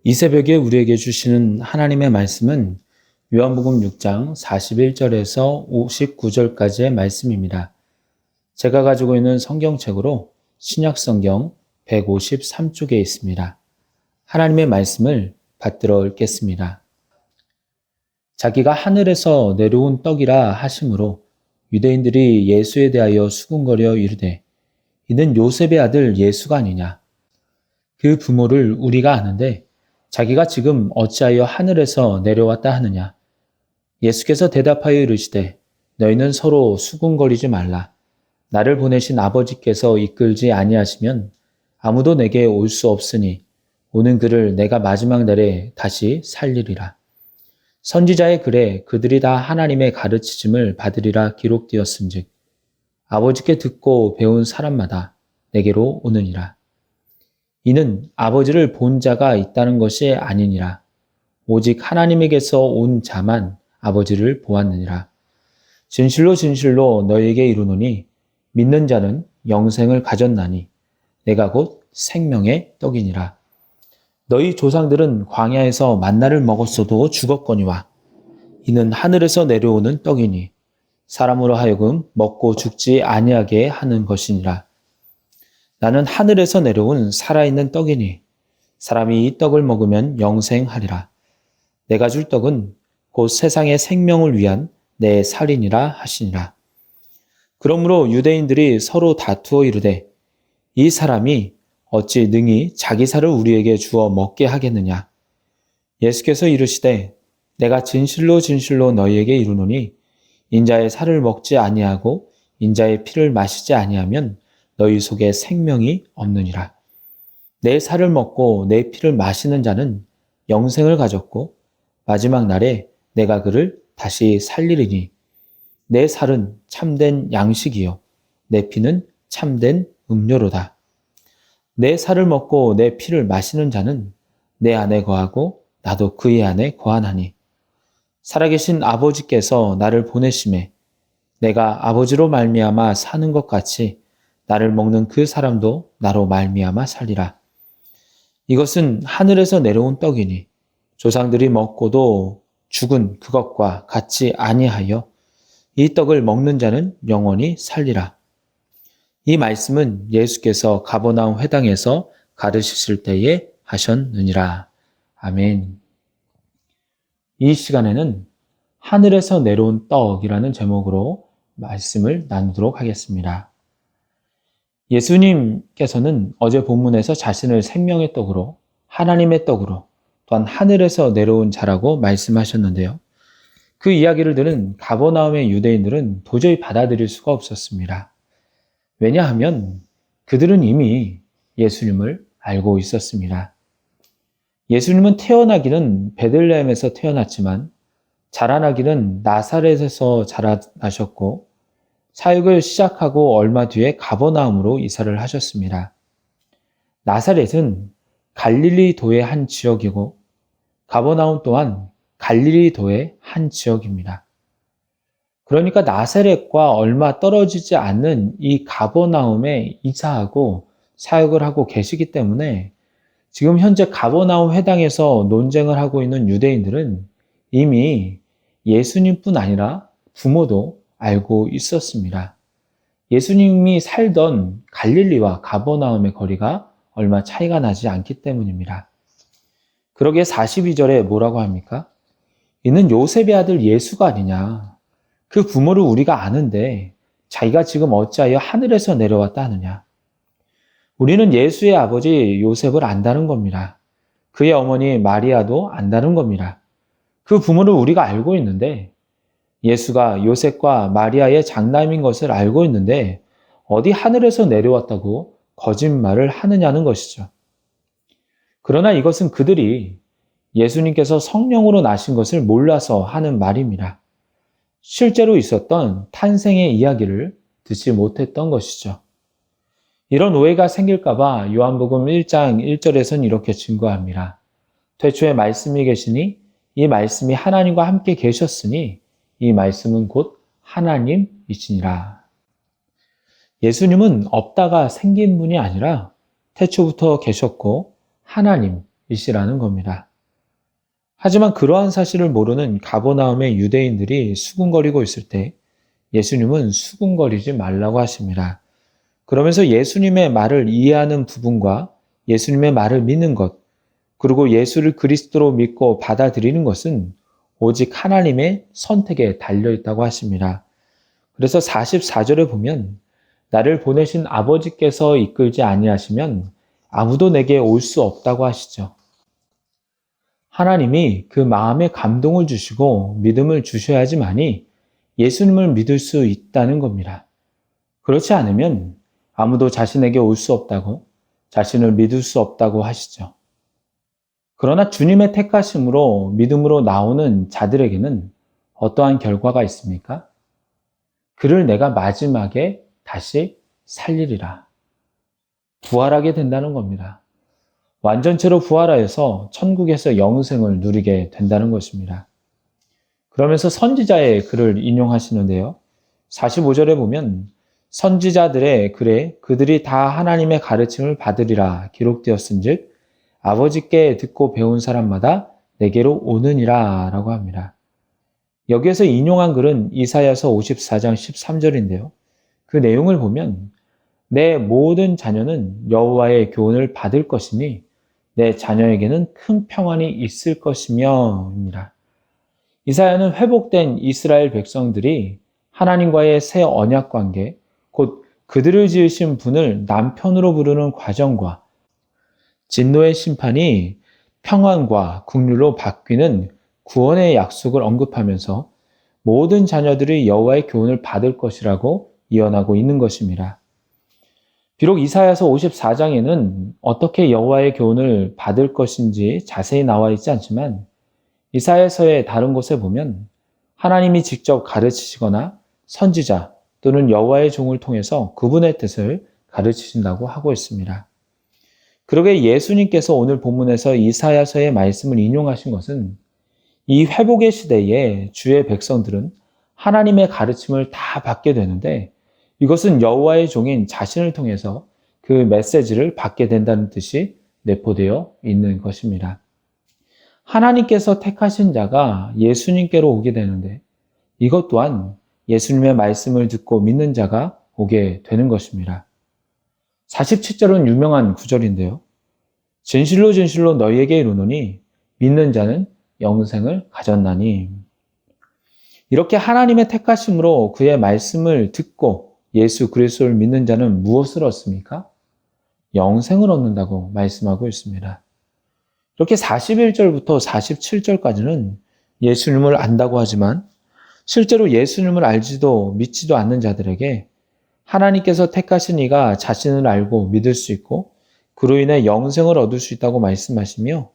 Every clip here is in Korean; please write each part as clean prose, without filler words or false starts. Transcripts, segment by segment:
이 새벽에 우리에게 주시는 하나님의 말씀은 요한복음 6장 41절에서 59절까지의 말씀입니다. 제가 가지고 있는 성경책으로 신약성경 153쪽에 있습니다. 하나님의 말씀을 받들어 읽겠습니다. 자기가 하늘에서 내려온 떡이라 하심으로 유대인들이 예수에 대하여 수군거려 이르되 이는 요셉의 아들 예수가 아니냐. 그 부모를 우리가 아는데 자기가 지금 어찌하여 하늘에서 내려왔다 하느냐. 예수께서 대답하여 이르시되 너희는 서로 수군거리지 말라. 나를 보내신 아버지께서 이끌지 아니하시면 아무도 내게 올 수 없으니 오는 그를 내가 마지막 날에 다시 살리리라. 선지자의 글에 그들이 다 하나님의 가르치심을 받으리라 기록되었은즉 아버지께 듣고 배운 사람마다 내게로 오느니라. 이는 아버지를 본 자가 있다는 것이 아니니라. 오직 하나님에게서 온 자만 아버지를 보았느니라. 진실로 진실로 너희에게 이르노니 믿는 자는 영생을 가졌나니 내가 곧 생명의 떡이니라. 너희 조상들은 광야에서 만나를 먹었어도 죽었거니와 이는 하늘에서 내려오는 떡이니 사람으로 하여금 먹고 죽지 아니하게 하는 것이니라. 나는 하늘에서 내려온 살아있는 떡이니 사람이 이 떡을 먹으면 영생하리라. 내가 줄 떡은 곧 세상의 생명을 위한 내 살이니라 하시니라. 그러므로 유대인들이 서로 다투어 이르되 이 사람이 어찌 능히 자기 살을 우리에게 주어 먹게 하겠느냐. 예수께서 이르시되 내가 진실로 진실로 너희에게 이르노니 인자의 살을 먹지 아니하고 인자의 피를 마시지 아니하면 너희 속에 생명이 없느니라. 내 살을 먹고 내 피를 마시는 자는 영생을 가졌고 마지막 날에 내가 그를 다시 살리리니 내 살은 참된 양식이요 내 피는 참된 음료로다. 내 살을 먹고 내 피를 마시는 자는 내 안에 거하고 나도 그의 안에 거하나니 살아계신 아버지께서 나를 보내심에 내가 아버지로 말미암아 사는 것 같이 나를 먹는 그 사람도 나로 말미암아 살리라. 이것은 하늘에서 내려온 떡이니 조상들이 먹고도 죽은 그것과 같이 아니하여 이 떡을 먹는 자는 영원히 살리라. 이 말씀은 예수께서 가버나움 회당에서 가르치실 때에 하셨느니라. 아멘. 이 시간에는 하늘에서 내려온 떡이라는 제목으로 말씀을 나누도록 하겠습니다. 예수님께서는 어제 본문에서 자신을 생명의 떡으로 하나님의 떡으로 또한 하늘에서 내려온 자라고 말씀하셨는데요. 그 이야기를 들은 가버나움의 유대인들은 도저히 받아들일 수가 없었습니다. 왜냐하면 그들은 이미 예수님을 알고 있었습니다. 예수님은 태어나기는 베들레헴에서 태어났지만 자라나기는 나사렛에서 자라나셨고 사역을 시작하고 얼마 뒤에 가버나움으로 이사를 하셨습니다. 나사렛은 갈릴리도의 한 지역이고 가버나움 또한 갈릴리도의 한 지역입니다. 그러니까 나사렛과 얼마 떨어지지 않는 이 가버나움에 이사하고 사역을 하고 계시기 때문에 지금 현재 가버나움 회당에서 논쟁을 하고 있는 유대인들은 이미 예수님뿐 아니라 부모도 알고 있었습니다. 예수님이 살던 갈릴리와 가버나움의 거리가 얼마 차이가 나지 않기 때문입니다. 그러기에 42절에 뭐라고 합니까? 이는 요셉의 아들 예수가 아니냐. 그 부모를 우리가 아는데 자기가 지금 어찌하여 하늘에서 내려왔다 하느냐. 우리는 예수의 아버지 요셉을 안다는 겁니다. 그의 어머니 마리아도 안다는 겁니다. 그 부모를 우리가 알고 있는데 예수가 요셉과 마리아의 장남인 것을 알고 있는데 어디 하늘에서 내려왔다고 거짓말을 하느냐는 것이죠. 그러나 이것은 그들이 예수님께서 성령으로 나신 것을 몰라서 하는 말입니다. 실제로 있었던 탄생의 이야기를 듣지 못했던 것이죠. 이런 오해가 생길까봐 요한복음 1장 1절에서는 이렇게 증거합니다. 태초에 말씀이 계시니 이 말씀이 하나님과 함께 계셨으니 이 말씀은 곧 하나님이시니라. 예수님은 없다가 생긴 분이 아니라 태초부터 계셨고 하나님, 이시라는 겁니다. 하지만 그러한 사실을 모르는 가버나움의 유대인들이 수군거리고 있을 때 예수님은 수군거리지 말라고 하십니다. 그러면서 예수님의 말을 이해하는 부분과 예수님의 말을 믿는 것, 그리고 예수를 그리스도로 믿고 받아들이는 것은 오직 하나님의 선택에 달려 있다고 하십니다. 그래서 44절에 보면 나를 보내신 아버지께서 이끌지 아니하시면 아무도 내게 올 수 없다고 하시죠. 하나님이 그 마음에 감동을 주시고 믿음을 주셔야지만이 예수님을 믿을 수 있다는 겁니다. 그렇지 않으면 아무도 자신에게 올 수 없다고, 자신을 믿을 수 없다고 하시죠. 그러나 주님의 택하심으로 믿음으로 나오는 자들에게는 어떠한 결과가 있습니까? 그를 내가 마지막에 다시 살리리라. 부활하게 된다는 겁니다. 완전체로 부활하여서 천국에서 영생을 누리게 된다는 것입니다. 그러면서 선지자의 글을 인용하시는데요. 45절에 보면 선지자들의 글에 그들이 다 하나님의 가르침을 받으리라 기록되었은즉 아버지께 듣고 배운 사람마다 내게로 오느니라 라고 합니다. 여기에서 인용한 글은 이사야서 54장 13절인데요. 그 내용을 보면 내 모든 자녀는 여호와의 교훈을 받을 것이니 내 자녀에게는 큰 평안이 있을 것이며 입니다. 이사야는 회복된 이스라엘 백성들이 하나님과의 새 언약 관계, 곧 그들을 지으신 분을 남편으로 부르는 과정과 진노의 심판이 평안과 국률로 바뀌는 구원의 약속을 언급하면서 모든 자녀들이 여호와의 교훈을 받을 것이라고 예언하고 있는 것입니다. 비록 이사야서 54장에는 어떻게 여호와의 교훈을 받을 것인지 자세히 나와 있지 않지만 이사야서의 다른 곳에 보면 하나님이 직접 가르치시거나 선지자 또는 여호와의 종을 통해서 그분의 뜻을 가르치신다고 하고 있습니다. 그러게 예수님께서 오늘 본문에서 이사야서의 말씀을 인용하신 것은 이 회복의 시대에 주의 백성들은 하나님의 가르침을 다 받게 되는데 이것은 여호와의 종인 자신을 통해서 그 메시지를 받게 된다는 뜻이 내포되어 있는 것입니다. 하나님께서 택하신 자가 예수님께로 오게 되는데 이것 또한 예수님의 말씀을 듣고 믿는 자가 오게 되는 것입니다. 47절은 유명한 구절인데요. 진실로 진실로 너희에게 이르노니 믿는 자는 영생을 가졌나니. 이렇게 하나님의 택하심으로 그의 말씀을 듣고 예수 그리스도를 믿는 자는 무엇을 얻습니까? 영생을 얻는다고 말씀하고 있습니다. 이렇게 41절부터 47절까지는 예수님을 안다고 하지만 실제로 예수님을 알지도 믿지도 않는 자들에게 하나님께서 택하신 이가 자신을 알고 믿을 수 있고 그로 인해 영생을 얻을 수 있다고 말씀하시며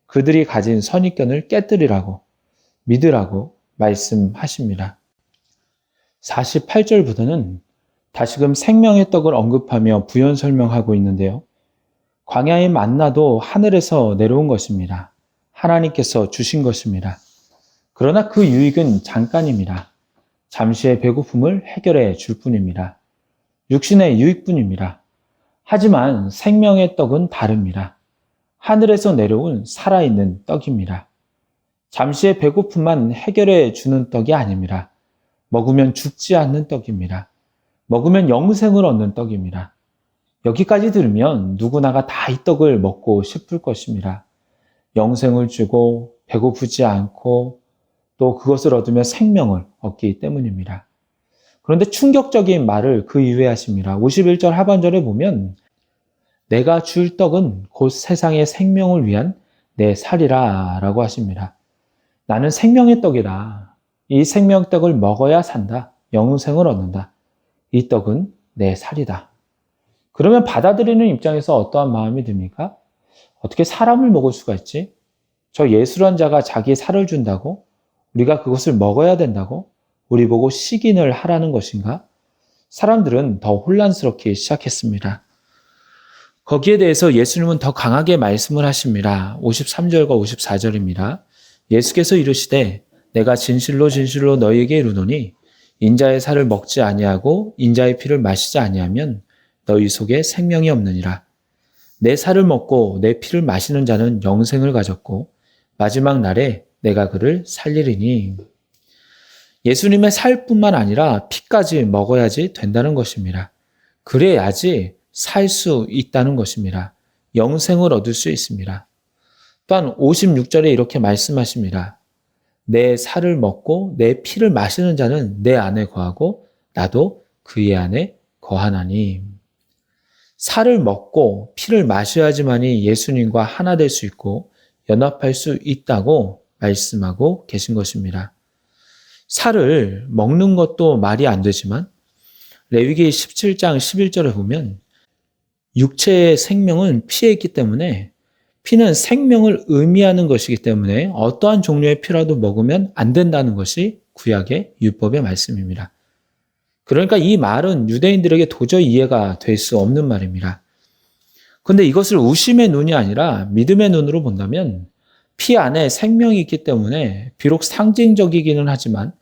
그들이 가진 선입견을 깨뜨리라고 믿으라고 말씀하십니다. 48절부터는 다시금 생명의 떡을 언급하며 부연 설명하고 있는데요. 광야의 만나도 하늘에서 내려온 것입니다. 하나님께서 주신 것입니다. 그러나 그 유익은 잠깐입니다. 잠시의 배고픔을 해결해 줄 뿐입니다. 육신의 유익뿐입니다. 하지만 생명의 떡은 다릅니다. 하늘에서 내려온 살아있는 떡입니다. 잠시의 배고픔만 해결해 주는 떡이 아닙니다. 먹으면 죽지 않는 떡입니다. 먹으면 영생을 얻는 떡입니다. 여기까지 들으면 누구나가 다 이 떡을 먹고 싶을 것입니다. 영생을 주고 배고프지 않고 또 그것을 얻으며 생명을 얻기 때문입니다. 그런데 충격적인 말을 그 이후에 하십니다. 51절 하반절에 보면 내가 줄 떡은 곧 세상의 생명을 위한 내 살이라 라고 하십니다. 나는 생명의 떡이라. 이 생명의 떡을 먹어야 산다. 영생을 얻는다. 이 떡은 내 살이다. 그러면 받아들이는 입장에서 어떠한 마음이 듭니까? 어떻게 사람을 먹을 수가 있지? 저 예수란 자가 자기 살을 준다고? 우리가 그것을 먹어야 된다고? 우리 보고 시긴을 하라는 것인가? 사람들은 더 혼란스럽게 시작했습니다. 거기에 대해서 예수님은 더 강하게 말씀을 하십니다. 53절과 54절입니다. 예수께서 이르시되 내가 진실로 진실로 너희에게 이르노니 인자의 살을 먹지 아니하고 인자의 피를 마시지 아니하면 너희 속에 생명이 없느니라. 내 살을 먹고 내 피를 마시는 자는 영생을 가졌고 마지막 날에 내가 그를 살리리니. 예수님의 살뿐만 아니라 피까지 먹어야지 된다는 것입니다. 그래야지 살 수 있다는 것입니다. 영생을 얻을 수 있습니다. 또한 56절에 이렇게 말씀하십니다. 내 살을 먹고 내 피를 마시는 자는 내 안에 거하고 나도 그의 안에 거하나니. 살을 먹고 피를 마셔야지만이 예수님과 하나 될 수 있고 연합할 수 있다고 말씀하고 계신 것입니다. 살을 먹는 것도 말이 안 되지만 레위기 17장 11절에 보면 육체의 생명은 피에 있기 때문에 피는 생명을 의미하는 것이기 때문에 어떠한 종류의 피라도 먹으면 안 된다는 것이 구약의 율법의 말씀입니다. 그러니까 이 말은 유대인들에게 도저히 이해가 될 수 없는 말입니다. 그런데 이것을 의심의 눈이 아니라 믿음의 눈으로 본다면 피 안에 생명이 있기 때문에 비록 상징적이기는 하지만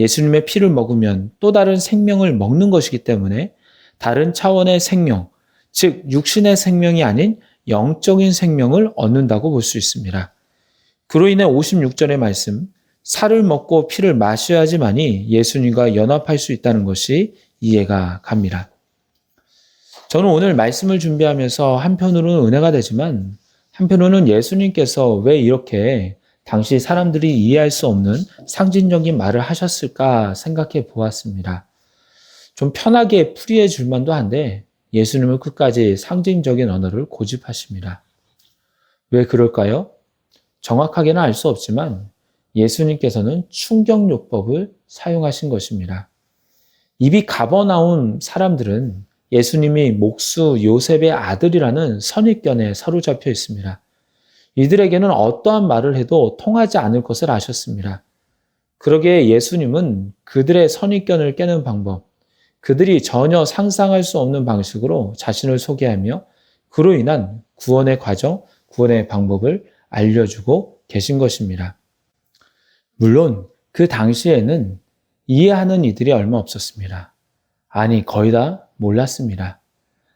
예수님의 피를 먹으면 또 다른 생명을 먹는 것이기 때문에 다른 차원의 생명, 즉 육신의 생명이 아닌 영적인 생명을 얻는다고 볼 수 있습니다. 그로 인해 56절의 말씀, 살을 먹고 피를 마셔야지만이 예수님과 연합할 수 있다는 것이 이해가 갑니다. 저는 오늘 말씀을 준비하면서 한편으로는 은혜가 되지만 한편으로는 예수님께서 왜 이렇게 당시 사람들이 이해할 수 없는 상징적인 말을 하셨을까 생각해 보았습니다. 좀 편하게 풀이해 줄 만도 한데 예수님은 끝까지 상징적인 언어를 고집하십니다. 왜 그럴까요? 정확하게는 알 수 없지만 예수님께서는 충격요법을 사용하신 것입니다. 입이 가버나움 사람들은 예수님이 목수 요셉의 아들이라는 선입견에 사로잡혀 있습니다. 이들에게는 어떠한 말을 해도 통하지 않을 것을 아셨습니다. 그러기에 예수님은 그들의 선입견을 깨는 방법, 그들이 전혀 상상할 수 없는 방식으로 자신을 소개하며 그로 인한 구원의 과정, 구원의 방법을 알려주고 계신 것입니다. 물론 그 당시에는 이해하는 이들이 얼마 없었습니다. 아니, 거의 다 몰랐습니다.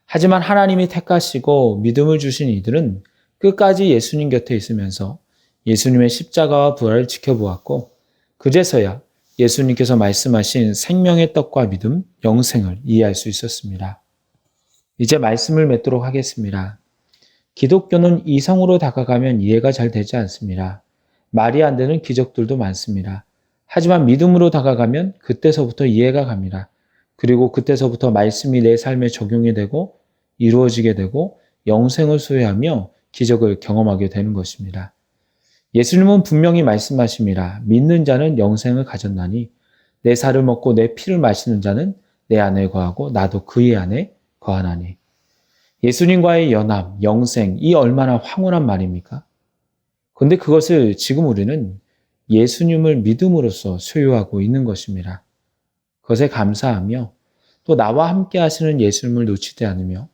하지만 하나님이 택하시고 믿음을 주신 이들은 끝까지 예수님 곁에 있으면서 예수님의 십자가와 부활을 지켜보았고 그제서야 예수님께서 말씀하신 생명의 떡과 믿음, 영생을 이해할 수 있었습니다. 이제 말씀을 맺도록 하겠습니다. 기독교는 이성으로 다가가면 이해가 잘 되지 않습니다. 말이 안 되는 기적들도 많습니다. 하지만 믿음으로 다가가면 그때서부터 이해가 갑니다. 그리고 그때서부터 말씀이 내 삶에 적용이 되고 이루어지게 되고 영생을 소유하며 기적을 경험하게 되는 것입니다. 예수님은 분명히 말씀하십니다. 믿는 자는 영생을 가졌나니 내 살을 먹고 내 피를 마시는 자는 내 안에 거하고 나도 그의 안에 거하나니. 예수님과의 연합, 영생, 이 얼마나 황홀한 말입니까? 그런데 그것을 지금 우리는 예수님을 믿음으로써 소유하고 있는 것입니다. 그것에 감사하며 또 나와 함께 하시는 예수님을 놓치지 않으며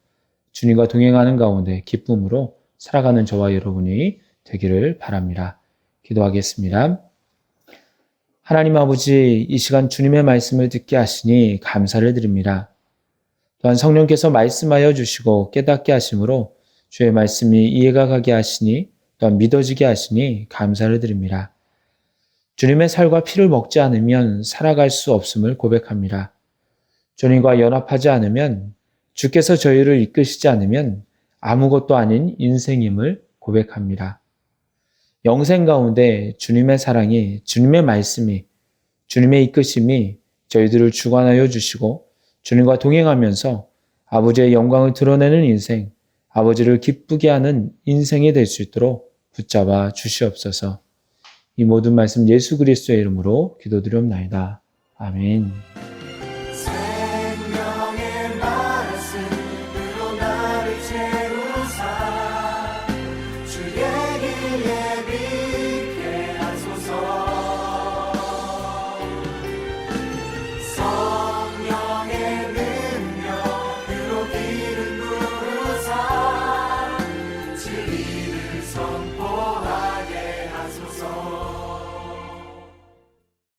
주님과 동행하는 가운데 기쁨으로 살아가는 저와 여러분이 되기를 바랍니다. 기도하겠습니다. 하나님 아버지, 이 시간 주님의 말씀을 듣게 하시니 감사를 드립니다. 또한 성령께서 말씀하여 주시고 깨닫게 하심으로 주의 말씀이 이해가 가게 하시니 또한 믿어지게 하시니 감사를 드립니다. 주님의 살과 피를 먹지 않으면 살아갈 수 없음을 고백합니다. 주님과 연합하지 않으면 주께서 저희를 이끄시지 않으면 아무것도 아닌 인생임을 고백합니다. 영생 가운데 주님의 사랑이, 주님의 말씀이, 주님의 이끄심이 저희들을 주관하여 주시고 주님과 동행하면서 아버지의 영광을 드러내는 인생, 아버지를 기쁘게 하는 인생이 될 수 있도록 붙잡아 주시옵소서. 이 모든 말씀 예수 그리스도의 이름으로 기도드리옵나이다. 아멘.